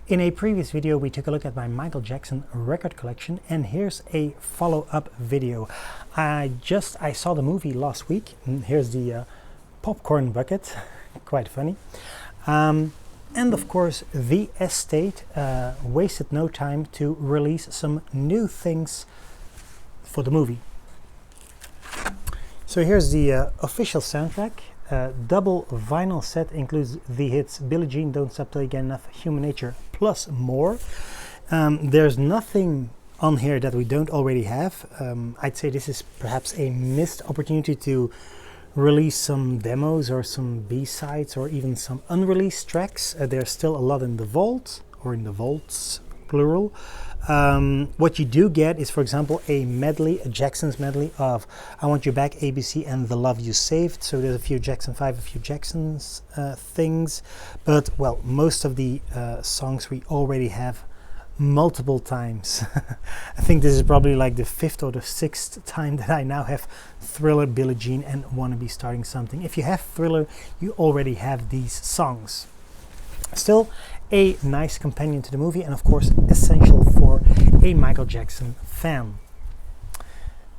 In a previous video we took a look at my Michael Jackson record collection, and here's a follow-up video. I saw the movie last week, and here's the popcorn bucket, quite funny. And of course the estate wasted no time to release some new things for the movie. So here's the official soundtrack. Double vinyl set, includes the hits Billie Jean, Don't Stop Till You Get Enough, Human Nature, plus more. There's nothing on here that we don't already have. I'd say this is perhaps a missed opportunity to release some demos or some B-sides or even some unreleased tracks. There's still a lot in the vault, or in the vaults, plural. What you do get is, for example, a medley, a Jackson's medley of I Want You Back, ABC, and The Love You Saved. So there's a few Jackson 5, a few Jackson's things. But, well, most of the songs we already have multiple times. I think this is probably like the 5th or the 6th time that I now have Thriller, Billie Jean, and Wanna Be Starting Something. If you have Thriller, you already have these songs. Still a nice companion to the movie, and of course essential for a Michael Jackson fan.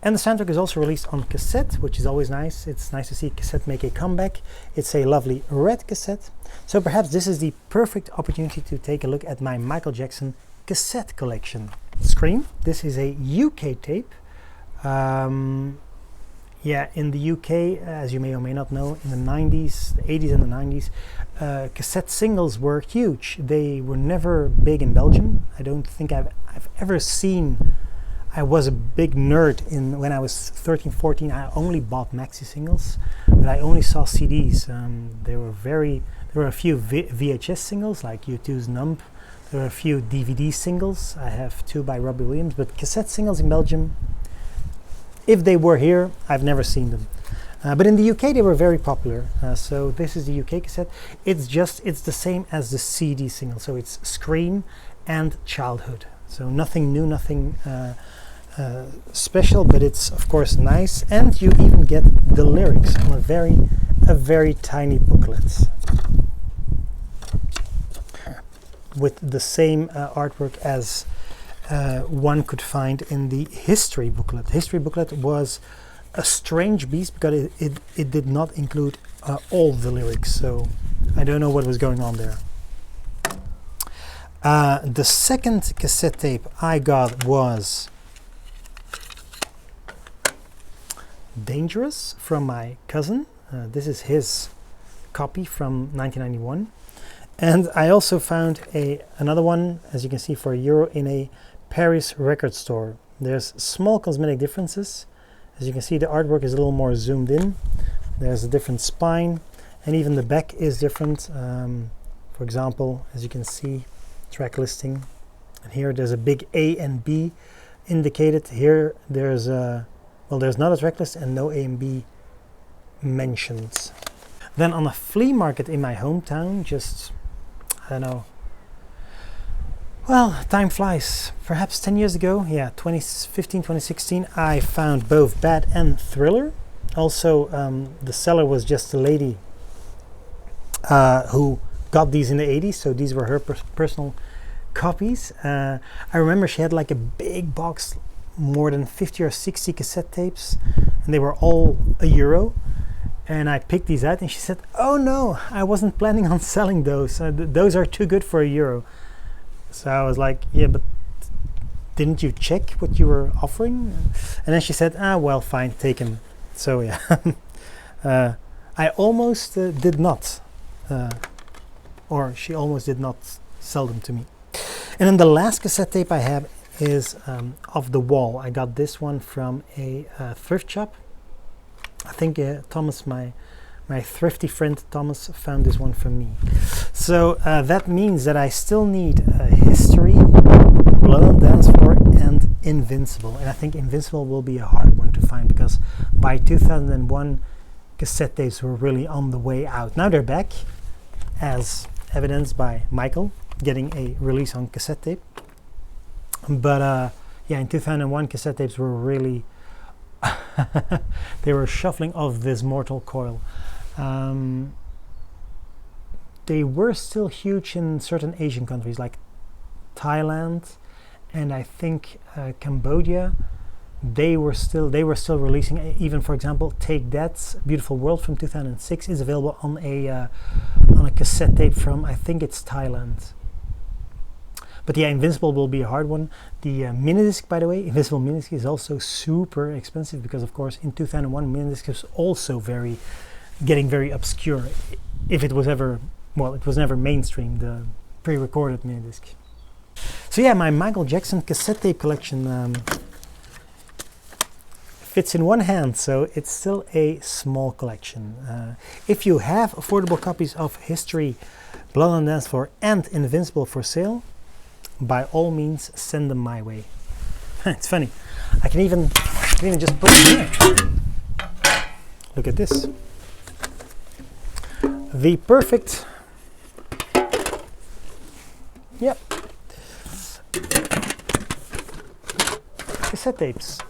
And the soundtrack is also released on cassette, which is always nice. It's nice to see cassette make a comeback. It's a lovely red cassette. So perhaps this is the perfect opportunity to take a look at my Michael Jackson cassette collection. Scream. This is a UK tape. Yeah, in the UK, as you may or may not know, in the 90s, the 80s and the 90s, cassette singles were huge. They were never big in Belgium. I don't think I've ever seen. I was a big nerd when I was 13, 14. I only bought maxi singles, but I only saw CDs. There were a few VHS singles like U2's Numb. There were a few DVD singles. I have 2 by Robbie Williams, but cassette singles in Belgium, if they were here, I've never seen them. But in the UK they were very popular. So this is the UK cassette. It's the same as the CD single. So it's Scream and Childhood. So nothing new, nothing special, but it's of course nice. And you even get the lyrics on a very tiny booklet with the same artwork as one could find in the history booklet. The history booklet was a strange beast because it did not include all the lyrics, so I don't know what was going on there. The second cassette tape I got was Dangerous from my cousin. This is his copy from 1991. And I also found another one, as you can see, for €1 in a Paris record store. There's small cosmetic differences. As you can see, the artwork is a little more zoomed in. There's a different spine, and even the back is different. For example, as you can see, track listing. And here there's a big A and B indicated. Here there's there's not a track list and no A and B mentioned. Then on a flea market in my hometown, just, I don't know, well, time flies. Perhaps 10 years ago, yeah, 2015, 2016, I found both Bad and Thriller. Also, the seller was just a lady who got these in the 80s, so these were her personal copies. I remember she had like a big box, more than 50 or 60 cassette tapes, and they were all €1. And I picked these out, and she said, "Oh no, I wasn't planning on selling those. Those are too good for €1." So I was like, "Yeah, but didn't you check what you were offering?" And then she said, "Well, fine, take them." So yeah, I almost did not, or she almost did not sell them to me. And then the last cassette tape I have is Off the Wall. I got this one from a thrift shop. I think Thomas, my thrifty friend Thomas, found this one for me. So that means that I still need History, Blood on Dance Floor, and Invincible. And I think Invincible will be a hard one to find because by 2001 cassette tapes were really on the way out. Now they're back, as evidenced by Michael getting a release on cassette tape. But yeah, in 2001 cassette tapes were really they were shuffling off this mortal coil. They were still huge in certain Asian countries like Thailand, and I think Cambodia. They were still releasing, even for example, Take That's Beautiful World from 2006 is available on a cassette tape from, I think it's Thailand. But yeah, Invincible will be a hard one. The minidisc, by the way, Invincible minidisc is also super expensive because, of course, in 2001 minidisc was also getting very obscure. If it was ever, well, it was never mainstream, the pre-recorded minidisc. So yeah, my Michael Jackson cassette tape collection fits in one hand, so it's still a small collection. If you have affordable copies of History, Blood on the Dance Floor, and Invincible for sale, by all means send them my way. It's funny, I can even just put them here. Look at this. The perfect, yep, cassette tapes.